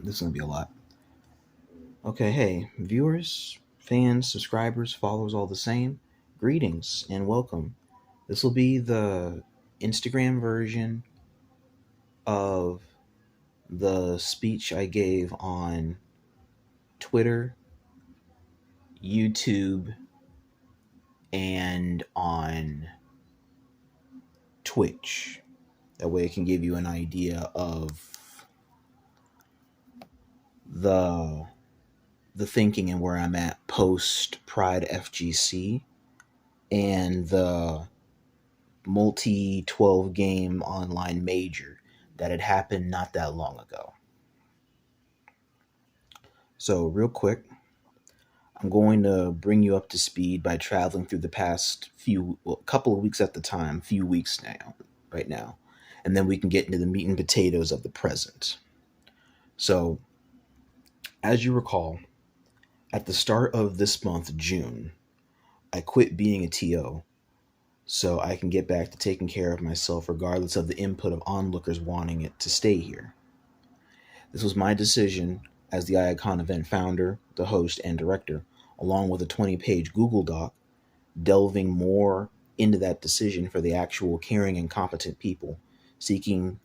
This is going to be a lot. Okay, hey, viewers, fans, subscribers, followers, all the same. Greetings and welcome. This will be the Instagram version of the speech I gave on Twitter, YouTube, and on Twitch. That way it can give you an idea of the thinking and where I'm at post PrideFGC and the multi 12 game online major that had happened not that long ago. So, real quick, I'm going to bring you up to speed by traveling through the past couple of weeks at the time, few weeks now, right now, and then we can get into the meat and potatoes of the present. So, as you recall, at the start of this month, June, I quit being a TO so I can get back to taking care of myself regardless of the input of onlookers wanting it to stay here. This was my decision as the Iacon event founder, the host, and director, along with a 20-page Google Doc, delving more into that decision for the actual caring and competent people seeking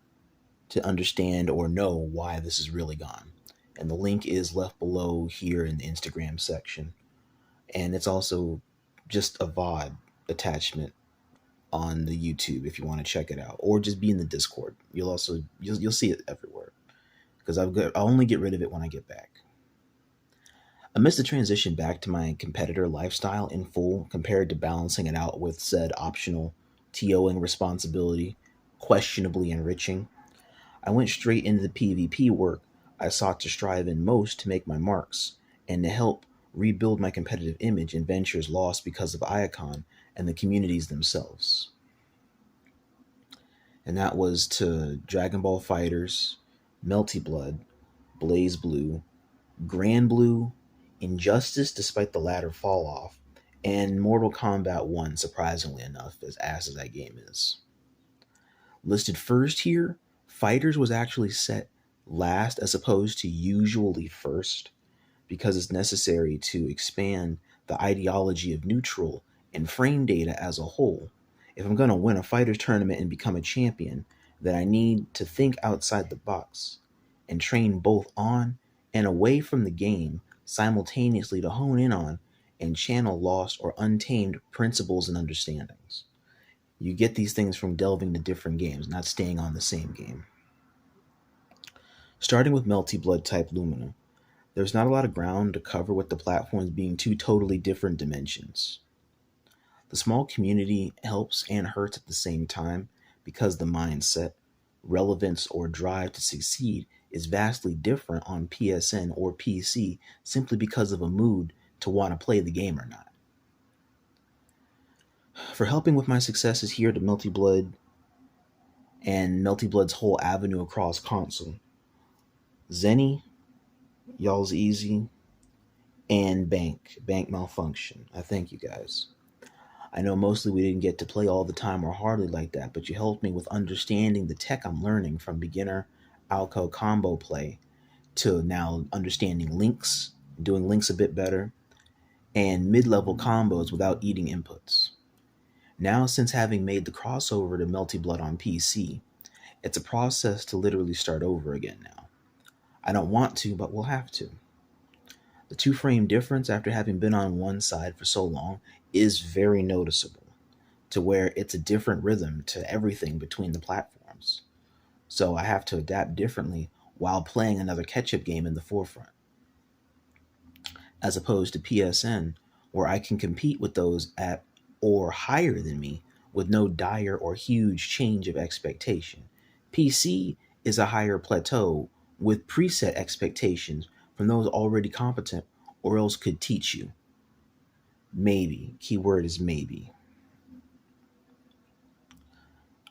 to understand or know why this is really gone. And the link is left below here in the Instagram section. And it's also just a VOD attachment on the YouTube if you want to check it out, or just be in the Discord. You'll see it everywhere because I'll only get rid of it when I get back. Amidst the transition back to my competitor lifestyle in full, compared to balancing it out with said optional TOing responsibility, questionably enriching, I went straight into the PvP work I sought to strive in most to make my marks and to help rebuild my competitive image in ventures lost because of Iacon and the communities themselves. And that was to Dragon Ball FighterZ, Melty Blood, BlazBlue, Grand Blue, Injustice despite the latter fall off, and Mortal Kombat 1, surprisingly enough, as ass as that game is. Listed first here, FighterZ was actually set last as opposed to usually first because it's necessary to expand the ideology of neutral and frame data as a whole. If I'm going to win a FighterZ tournament and become a champion, then I need to think outside the box and train both on and away from the game simultaneously to hone in on and channel lost or untamed principles and understandings. You get these things from delving to different games, not staying on the same game. Starting with Melty Blood type Lumina, there's not a lot of ground to cover with the platforms being two totally different dimensions. The small community helps and hurts at the same time because the mindset, relevance, or drive to succeed is vastly different on PSN or PC simply because of a mood to want to play the game or not. For helping with my successes here to Melty Blood and Melty Blood's whole avenue across console, Zenny, Yall's Easy, and Bank Malfunction. I thank you guys. I know mostly we didn't get to play all the time or hardly like that, but you helped me with understanding the tech I'm learning from beginner alco combo play to now understanding links, doing links a bit better, and mid-level combos without eating inputs. Now, since having made the crossover to Melty Blood on PC, it's a process to literally start over again now. I don't want to, but we'll have to. The two-frame difference after having been on one side for so long is very noticeable, to where it's a different rhythm to everything between the platforms. So I have to adapt differently while playing another catch-up game in the forefront. As opposed to PSN, where I can compete with those at or higher than me with no dire or huge change of expectation. PC is a higher plateau with preset expectations from those already competent or else could teach you. Maybe. Keyword is maybe.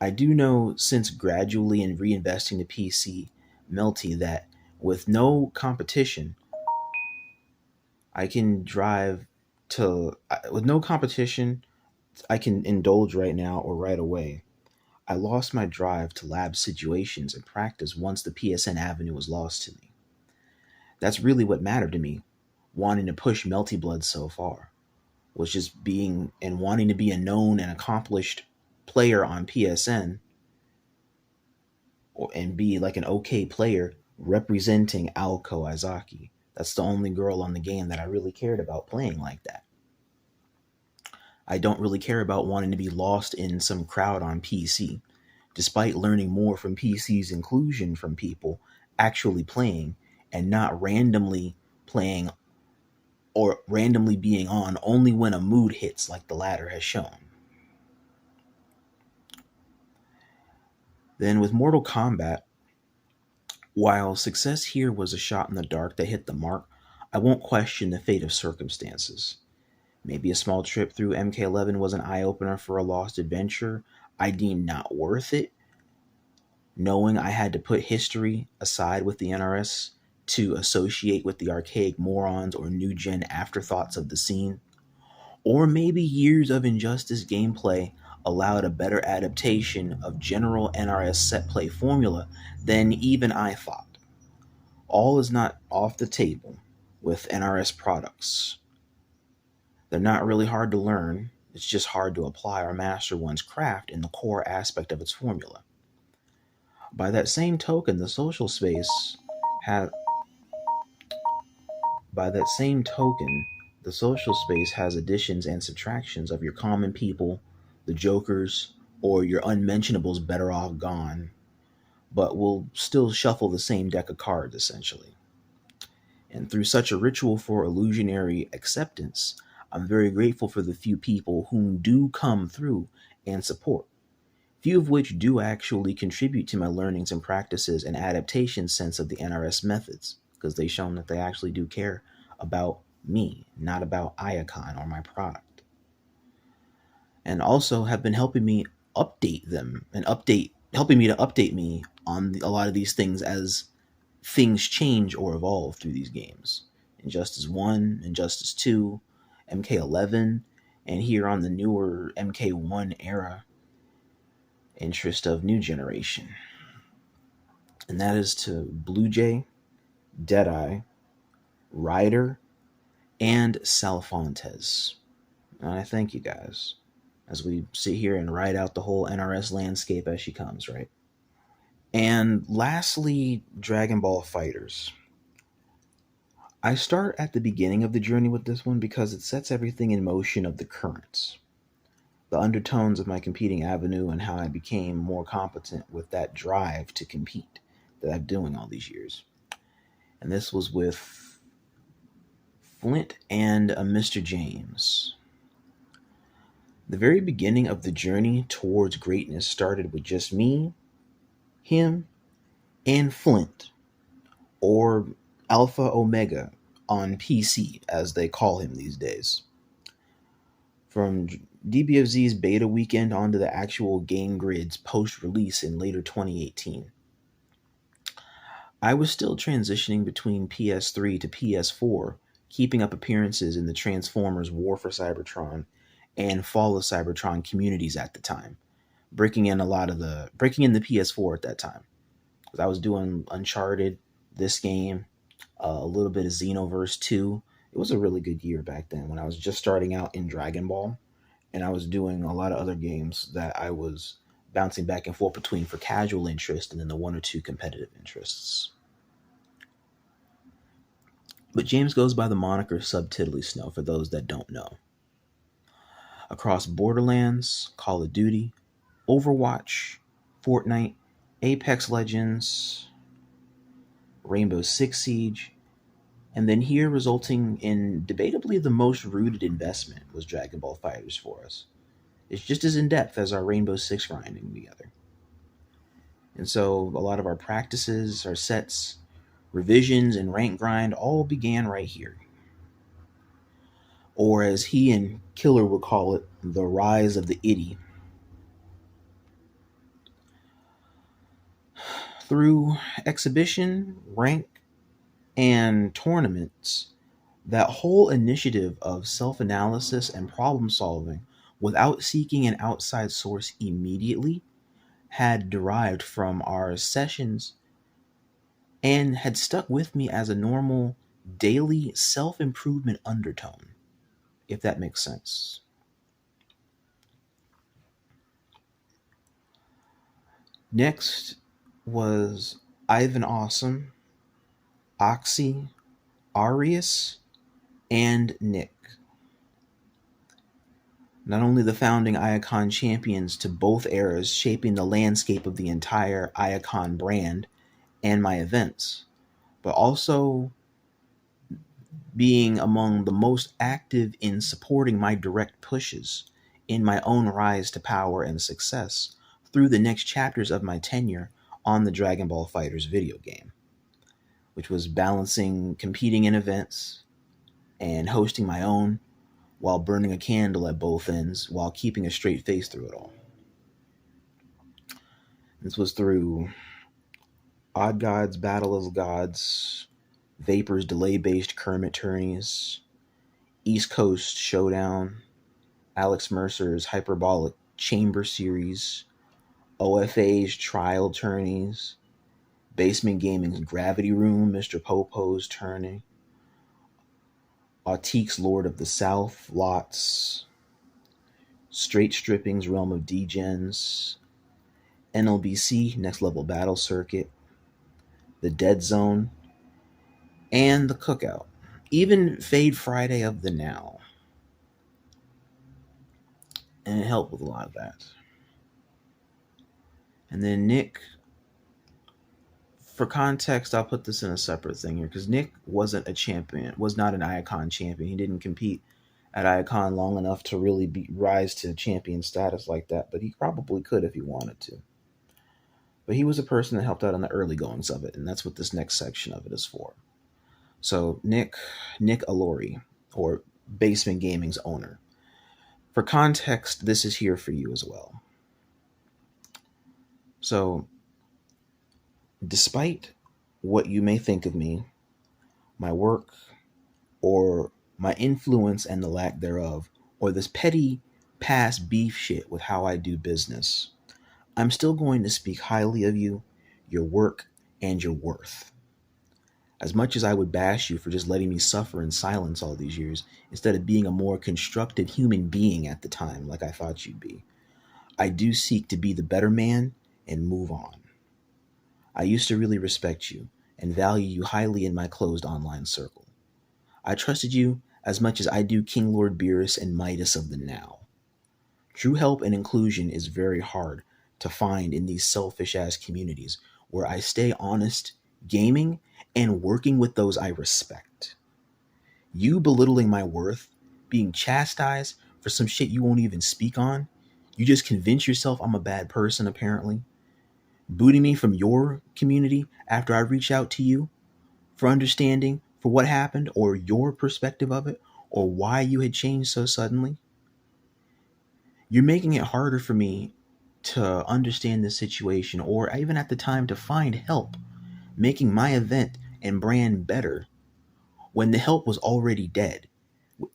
I do know since gradually and reinvesting the PC Melty that with no competition, I can indulge right now or right away. I lost my drive to lab situations and practice once the PSN avenue was lost to me. That's really what mattered to me, wanting to push Melty Blood so far, was just being and wanting to be a known and accomplished player on PSN, and be like an okay player representing Aoko Izaki. That's the only girl on the game that I really cared about playing like that. I don't really care about wanting to be lost in some crowd on PC, despite learning more from PC's inclusion from people actually playing and not randomly playing or randomly being on only when a mood hits, like the latter has shown. Then with Mortal Kombat, while success here was a shot in the dark that hit the mark, I won't question the fate of circumstances. Maybe a small trip through MK11 was an eye opener for a lost adventure I deemed not worth it, knowing I had to put history aside with the NRS to associate with the archaic morons or new gen afterthoughts of the scene. Or maybe years of Injustice gameplay allowed a better adaptation of general NRS set play formula than even I thought. All is not off the table with NRS products. They're not really hard to learn, it's just hard to apply or master one's craft in the core aspect of its formula. By that same token, the social space has by that same token, the social space has additions and subtractions of your common people, the jokers, or your unmentionables better off gone, but will still shuffle the same deck of cards essentially. And through such a ritual for illusionary acceptance, I'm very grateful for the few people whom do come through and support, few of which do actually contribute to my learnings and practices and adaptation sense of the NRS methods, because they've shown that they actually do care about me, not about Iacon or my product. And also have been helping me update them and helping me to update me on a lot of these things as things change or evolve through these games. Injustice 1, Injustice 2, MK11, and here on the newer MK1 era interest of new generation. And that is to Bleujay, Deadeye, Ryder, and Salfontes. And I thank you guys as we sit here and ride out the whole NRS landscape as she comes, right? And lastly, Dragon Ball FighterZ. I start at the beginning of the journey with this one because it sets everything in motion of the currents, the undertones of my competing avenue, and how I became more competent with that drive to compete that I've been doing all these years. And this was with Flint and a Mr. James. The very beginning of the journey towards greatness started with just me, him, and Flint, or Alpha Omega on PC, as they call him these days. From DBFZ's beta weekend onto the actual game grid's post-release in later 2018. I was still transitioning between PS3 to PS4, keeping up appearances in the Transformers War for Cybertron and Fall of Cybertron communities at the time, breaking in the PS4 at that time. Because I was doing Uncharted, this game, a little bit of Xenoverse 2. It was a really good year back then when I was just starting out in Dragon Ball, and I was doing a lot of other games that I was bouncing back and forth between for casual interest and then the one or two competitive interests. But James goes by the moniker Subtitly Snow for those that don't know. Across Borderlands, Call of Duty, Overwatch, Fortnite, Apex Legends, Rainbow Six Siege, and then here resulting in debatably the most rooted investment was Dragon Ball FighterZ for us. It's just as in-depth as our Rainbow Six grinding together. And so a lot of our practices, our sets, revisions, and rank grind all began right here. Or as he and Killer would call it, the rise of the itty. Through exhibition, rank, and tournaments, that whole initiative of self-analysis and problem solving without seeking an outside source immediately had derived from our sessions and had stuck with me as a normal daily self-improvement undertone, if that makes sense. Next was IVAWESOME, Oxy, Aureus, and Nick. Not only the founding Iacon champions to both eras, shaping the landscape of the entire Iacon brand and my events, but also being among the most active in supporting my direct pushes in my own rise to power and success through the next chapters of my tenure on the Dragon Ball FighterZ video game, which was balancing competing in events and hosting my own while burning a candle at both ends while keeping a straight face through it all. This was through Odd Gods, Battle of Gods, Vapor's delay-based Kermit tourneys, East Coast Showdown, Alex Mercer's Hyperbolic Chamber Series, OFA's Trial Tourneys, Basement Gaming's Gravity Room, Mr. Popo's Tourney, Autique's Lord of the South, Lots, Straight Stripping's Realm of Degens, NLBC Next Level Battle Circuit, the Dead Zone, and the Cookout. Even Fade Friday of the Now. And it helped with a lot of that. And then Nick, for context, I'll put this in a separate thing here, because Nick wasn't a champion, was not an Iacon champion. He didn't compete at Iacon long enough to really rise to champion status like that, but he probably could if he wanted to. But he was a person that helped out on the early goings of it, and that's what this next section of it is for. So Nick Allori, or Basement Gaming's owner. For context, this is here for you as well. So, despite what you may think of me, my work, or my influence and the lack thereof, or this petty past beef shit with how I do business, I'm still going to speak highly of you, your work, and your worth. As much as I would bash you for just letting me suffer in silence all these years, instead of being a more constructive human being at the time like I thought you'd be, I do seek to be the better man and move on. I used to really respect you and value you highly in my closed online circle. I trusted you as much as I do King Lord Beerus and Mitus of the now. True help and inclusion is very hard to find in these selfish-ass communities where I stay honest, gaming, and working with those I respect. You belittling my worth, being chastised for some shit you won't even speak on, you just convince yourself I'm a bad person apparently, booting me from your community after I reach out to you for understanding for what happened or your perspective of it or why you had changed so suddenly. You're making it harder for me to understand this situation or even at the time to find help making my event and brand better when the help was already dead,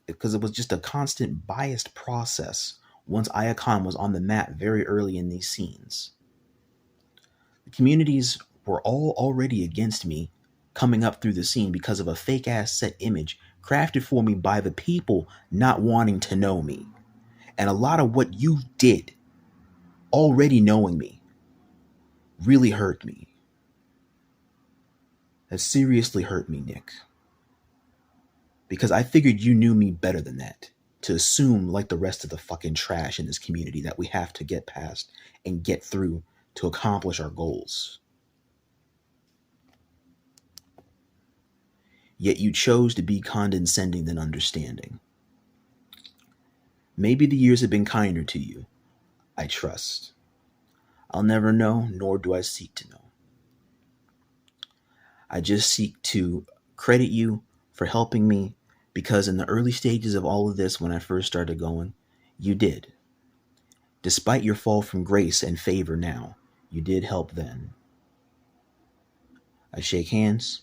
because it was just a constant biased process once Iacon was on the map very early in these scenes. The communities were all already against me coming up through the scene because of a fake ass set image crafted for me by the people not wanting to know me. And a lot of what you did, already knowing me, really hurt me. That seriously hurt me, Nick. Because I figured you knew me better than that. To assume, like the rest of the fucking trash in this community, that we have to get past and get through to accomplish our goals. Yet you chose to be condescending than understanding. Maybe the years have been kinder to you. I trust. I'll never know, nor do I seek to know. I just seek to credit you for helping me, because in the early stages of all of this, when I first started going, you did. Despite your fall from grace and favor now, you did help then. I shake hands,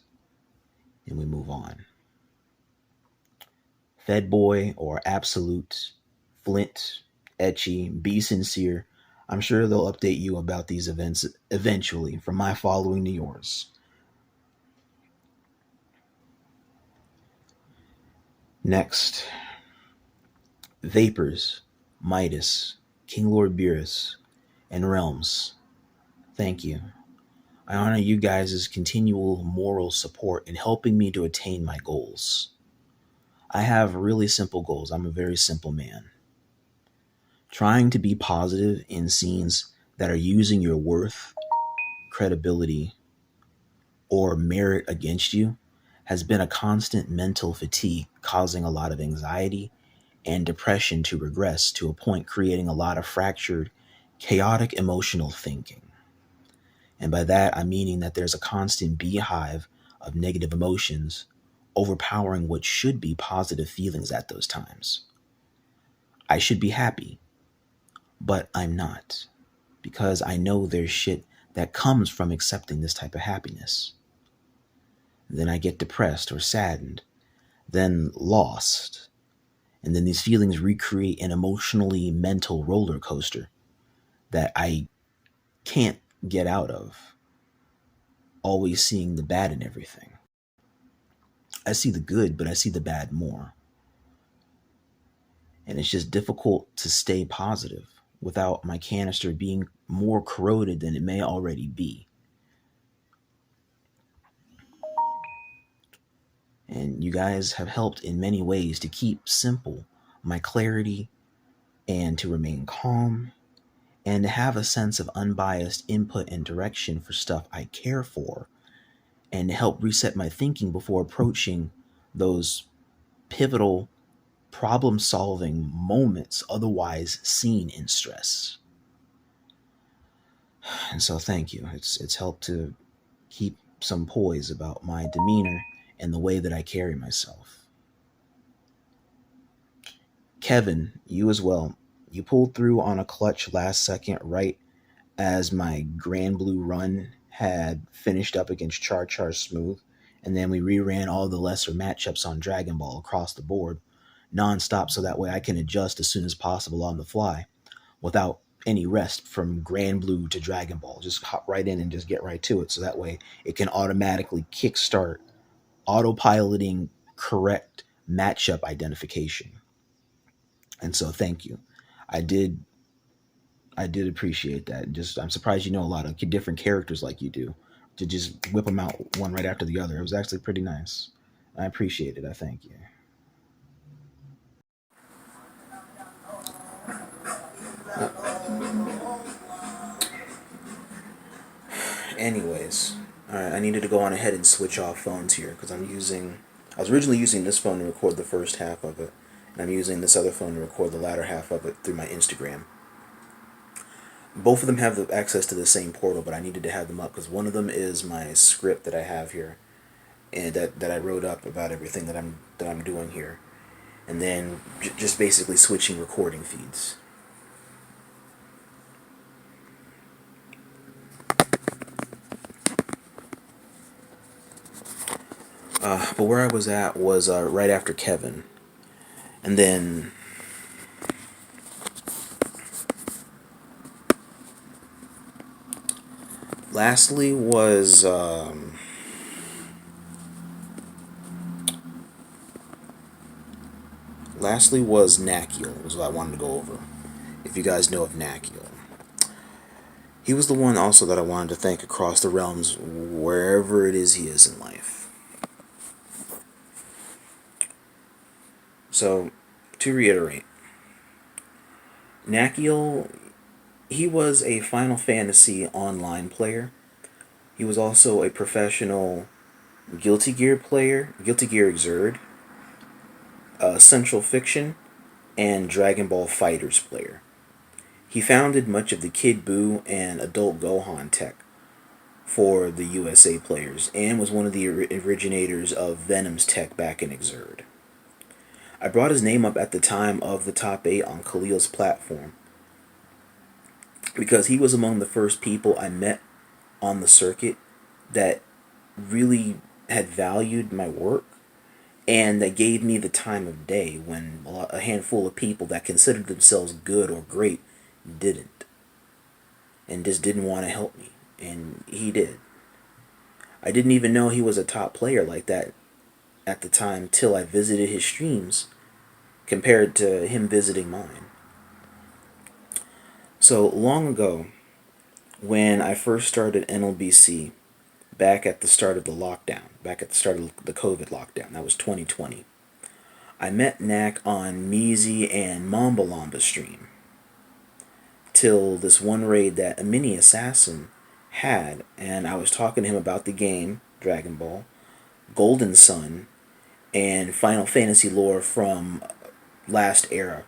and we move on. Fed Boy or Absolute, Flint, Etchy, Be Sincere, I'm sure they'll update you about these events eventually, from my following to yours. Next, Vapors, Mitus, King Lord Beerus, and Realms. Thank you. I honor you guys' continual moral support in helping me to attain my goals. I have really simple goals. I'm a very simple man. Trying to be positive in scenes that are using your worth, credibility, or merit against you has been a constant mental fatigue, causing a lot of anxiety and depression to regress to a point, creating a lot of fractured, chaotic emotional thinking. And by that, I'm meaning that there's a constant beehive of negative emotions overpowering what should be positive feelings at those times. I should be happy, but I'm not, because I know there's shit that comes from accepting this type of happiness. Then I get depressed or saddened, then lost, and then these feelings recreate an emotionally mental roller coaster that I can't get out of, always seeing the bad in everything. I see the good, but I see the bad more. And it's just difficult to stay positive without my canister being more corroded than it may already be. And you guys have helped in many ways to keep simple my clarity and to remain calm and to have a sense of unbiased input and direction for stuff I care for and to help reset my thinking before approaching those pivotal problem solving moments otherwise seen in stress. And so thank you. It's helped to keep some poise about my demeanor and the way that I carry myself. Kevin, you as well. You pulled through on a clutch last second right as my Grand Blue run had finished up against Char Char Smooth, and then we reran all the lesser matchups on Dragon Ball across the board, nonstop, so that way I can adjust as soon as possible on the fly without any rest from Grand Blue to Dragon Ball. Just hop right in and just get right to it, so that way it can automatically kickstart autopiloting correct matchup identification. And so thank you. I did I did appreciate that. Just I'm surprised you know a lot of different characters like you do. To just whip them out one right after the other. It was actually pretty nice. I appreciate it. I thank you. Anyways, all right. I needed to go on ahead and switch off phones here because I'm using. I was originally using this phone to record the first half of it, and I'm using this other phone to record the latter half of it through my Instagram. Both of them have the access to the same portal, but I needed to have them up because one of them is my script that I have here, and that I wrote up about everything that I'm doing here, and then just basically switching recording feeds. But where I was at was right after Kevin, and then lastly was Nakkiel, was what I wanted to go over. If you guys know of Nakkiel, he was the one also that I wanted to thank across the realms, wherever it is he is in life. So, to reiterate, Nakkiel, he was a Final Fantasy online player. He was also a professional Guilty Gear player, Guilty Gear Xrd, Central Fiction, and Dragon Ball FighterZ player. He founded much of the Kid Buu and Adult Gohan tech for the USA players, and was one of the originators of Venom's tech back in Xrd. I brought his name up at the time of the top 8 on Khalil's platform because he was among the first people I met on the circuit that really had valued my work and that gave me the time of day when a handful of people that considered themselves good or great didn't, and just didn't want to help me, and he did. I didn't even know he was a top player like that at the time till I visited his streams compared to him visiting mine. So long ago, when I first started NLBC, back at the start of the lockdown, back at the start of the COVID lockdown, that was 2020, I met Knack on Measy and Mambalamba stream. Till this one raid that a mini assassin had, and I was talking to him about the game, Dragon Ball, Golden Sun, and Final Fantasy lore from last era.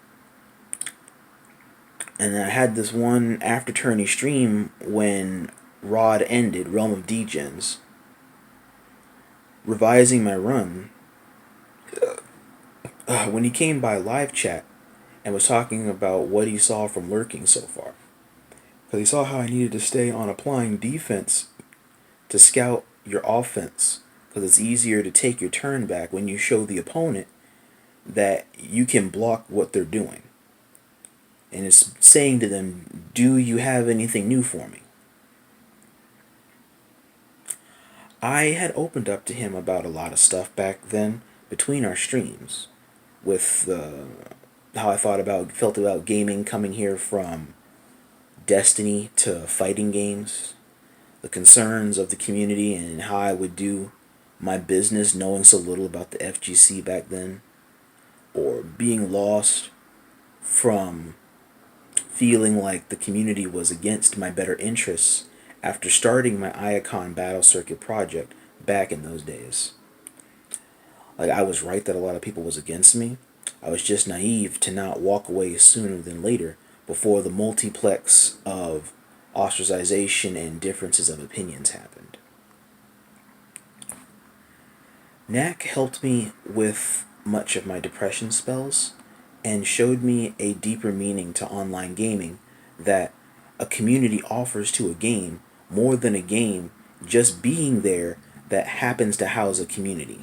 And I had this one after tourney stream when Rod ended, Realm of Degens, revising my run. When he came by live chat and was talking about what he saw from lurking so far. Because he saw how I needed to stay on applying defense to scout your offense. Because it's easier to take your turn back when you show the opponent that you can block what they're doing. And it's saying to them, do you have anything new for me? I had opened up to him about a lot of stuff back then between our streams, with how I felt about gaming coming here from Destiny to fighting games, the concerns of the community, and how I would do my business knowing so little about the FGC back then, or being lost from feeling like the community was against my better interests after starting my Iacon Battle Circuit project back in those days. Like, I was right that a lot of people was against me. I was just naive to not walk away sooner than later before the multiplex of ostracization and differences of opinions happened. Knack helped me with much of my depression spells and showed me a deeper meaning to online gaming that a community offers to a game more than a game just being there that happens to house a community.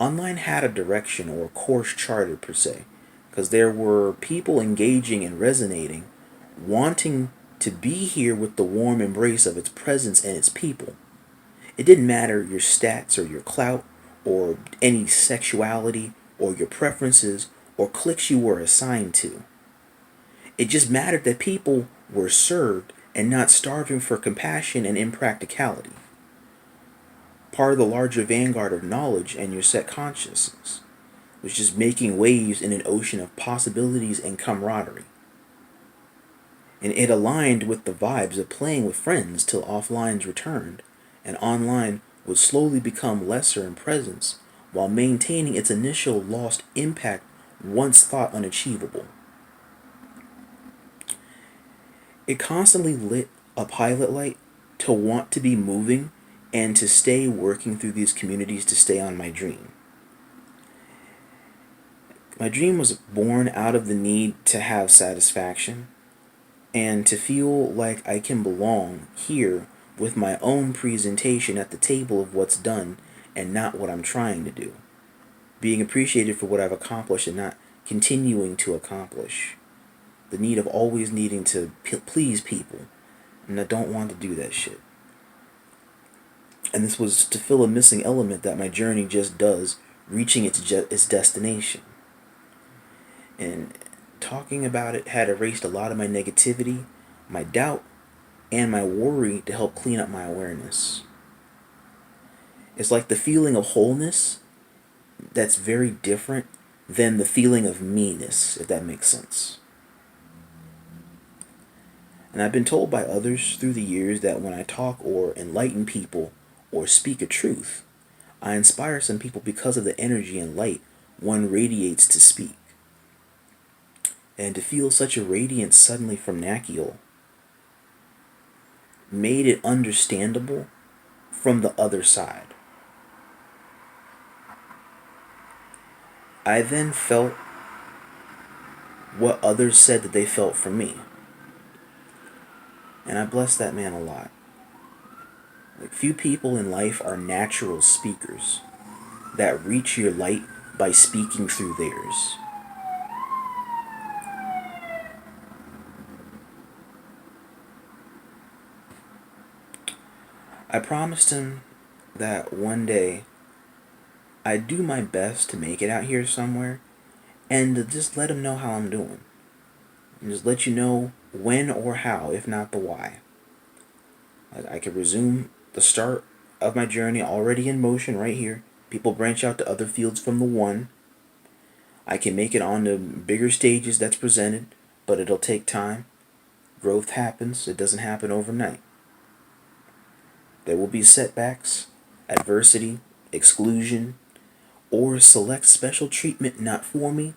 Online had a direction or a course charted per se, because there were people engaging and resonating, wanting to be here with the warm embrace of its presence and its people. It didn't matter your stats or your clout or any sexuality or your preferences or cliques you were assigned to. It just mattered that people were served and not starving for compassion and impracticality. Part of the larger vanguard of knowledge and your set consciousness was just making waves in an ocean of possibilities and camaraderie. And it aligned with the vibes of playing with friends till offlines returned, and online would slowly become lesser in presence while maintaining its initial lost impact once thought unachievable. It constantly lit a pilot light to want to be moving and to stay working through these communities to stay on my dream. My dream was born out of the need to have satisfaction and to feel like I can belong here with my own presentation at the table of what's done and not what I'm trying to do. Being appreciated for what I've accomplished and not continuing to accomplish. The need of always needing to please people, and I don't want to do that shit. And this was to fill a missing element that my journey just does, reaching its destination. And talking about it had erased a lot of my negativity, my doubt, and my worry to help clean up my awareness. It's like the feeling of wholeness that's very different than the feeling of meanness, if that makes sense. And I've been told by others through the years that when I talk or enlighten people or speak a truth, I inspire some people because of the energy and light one radiates to speak. And to feel such a radiance suddenly from Nakkiel made it understandable from the other side. I then felt what others said that they felt from me. And I bless that man a lot. Like, few people in life are natural speakers that reach your light by speaking through theirs. I promised him that one day I do my best to make it out here somewhere and to just let them know how I'm doing. And just let you know when or how, if not the why. I can resume the start of my journey already in motion right here. People branch out to other fields from the one. I can make it on to bigger stages that's presented, but it'll take time. Growth happens, it doesn't happen overnight. There will be setbacks, adversity, exclusion, or select special treatment not for me,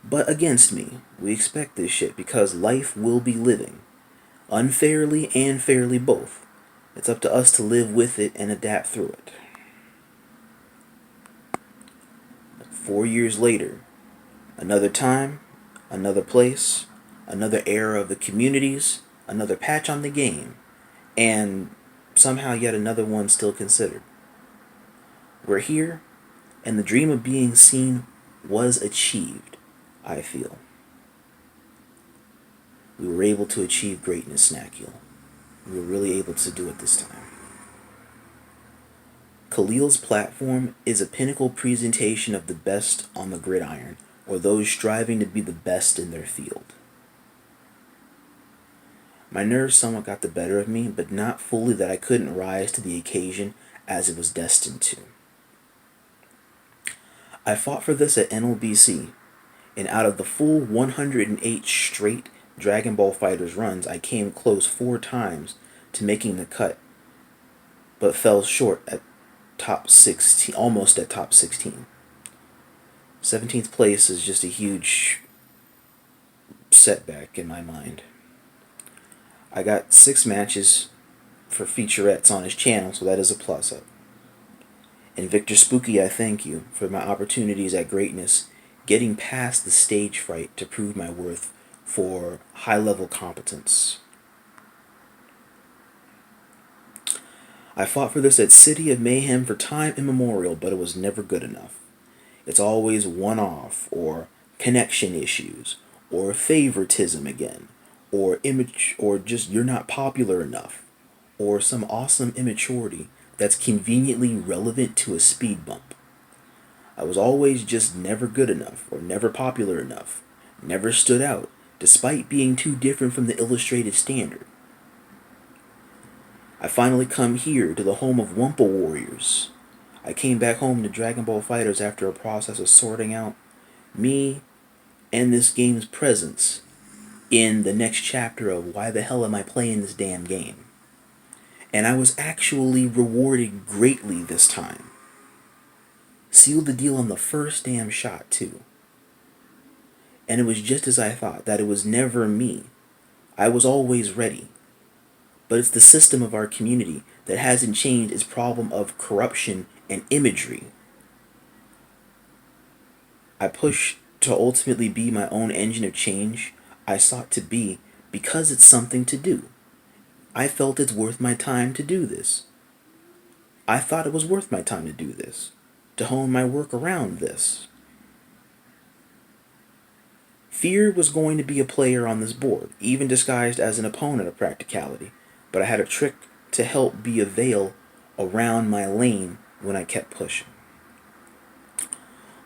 but against me. We expect this shit because life will be living. Unfairly and fairly both. It's up to us to live with it and adapt through it. 4 years later, another time, another place, another era of the communities, another patch on the game, and somehow yet another one still considered. We're here, and the dream of being seen was achieved, I feel. We were able to achieve greatness, Nakkiel. We were really able to do it this time. Khalil's platform is a pinnacle presentation of the best on the gridiron, or those striving to be the best in their field. My nerves somewhat got the better of me, but not fully that I couldn't rise to the occasion as it was destined to. I fought for this at NLBC, and out of the full 108 straight Dragon Ball FighterZ runs, I came close 4 times to making the cut, but fell short at top 16, almost at top 16. 17th place is just a huge setback in my mind. I got 6 matches for featurettes on his channel, so that is a plus up. And Victor Spooky, I thank you for my opportunities at greatness, getting past the stage fright to prove my worth for high-level competence. I fought for this at City of Mayhem for time immemorial, but it was never good enough. It's always one-off, or connection issues, or favoritism again, or image, or just you're not popular enough, or some awesome immaturity that's conveniently relevant to a speed bump. I was always just never good enough, or never popular enough, never stood out, despite being too different from the illustrated standard. I finally come here to the home of Wumpa Warriors. I came back home to Dragon Ball FighterZ after a process of sorting out me and this game's presence in the next chapter of why the hell am I playing this damn game. And I was actually rewarded greatly this time. Sealed the deal on the first damn shot too. And it was just as I thought, that it was never me. I was always ready. But it's the system of our community that hasn't changed its problem of corruption and imagery. I pushed to ultimately be my own engine of change I sought to be because it's something to do. I felt it's worth my time to do this. I thought it was worth my time to do this, to hone my work around this. Fear was going to be a player on this board, even disguised as an opponent of practicality, but I had a trick to help be a veil around my lane when I kept pushing.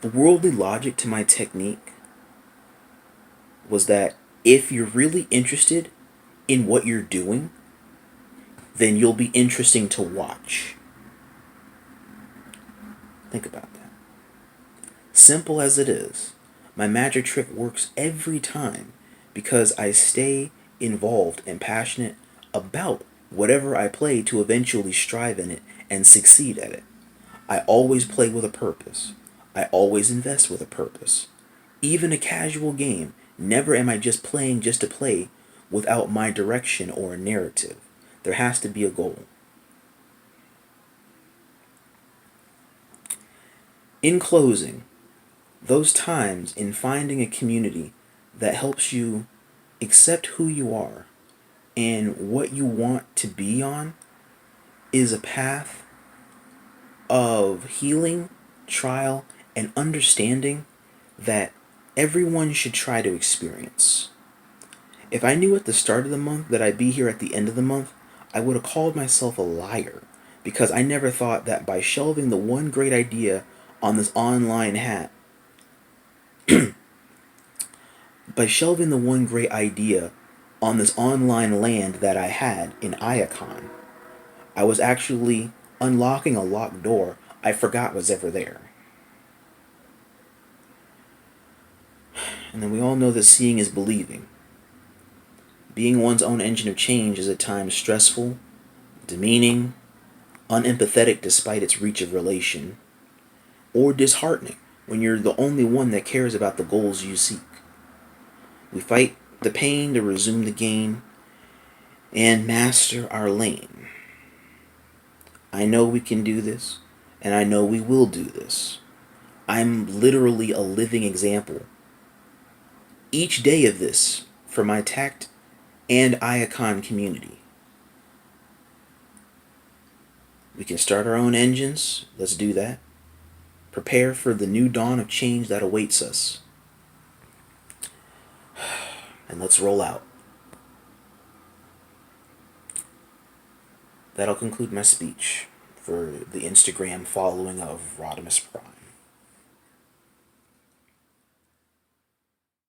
The worldly logic to my technique was that if you're really interested in what you're doing, then you'll be interesting to watch. Think about that. Simple as it is, my magic trick works every time because I stay involved and passionate about whatever I play to eventually strive in it and succeed at it. I always play with a purpose. I always invest with a purpose. Even a casual game, never am I just playing just to play without my direction or a narrative. There has to be a goal. In closing, those times in finding a community that helps you accept who you are and what you want to be on is a path of healing, trial, and understanding that everyone should try to experience. If I knew at the start of the month that I'd be here at the end of the month, I would have called myself a liar, because I never thought that by shelving the one great idea on this online hat. By shelving the one great idea on this online land that I had in Iacon, I was actually unlocking a locked door I forgot was ever there. And then we all know that seeing is believing. Being one's own engine of change is at times stressful, demeaning, unempathetic despite its reach of relation, or disheartening when you're the only one that cares about the goals you seek. We fight the pain to resume the gain and master our lane. I know we can do this, and I know we will do this. I'm literally a living example each day of this for my T.A.C.T and Iacon community. We can start our own engines. Let's do that. Prepare for the new dawn of change that awaits us. And let's roll out. That'll conclude my speech for the Instagram following of Rodimus Pride.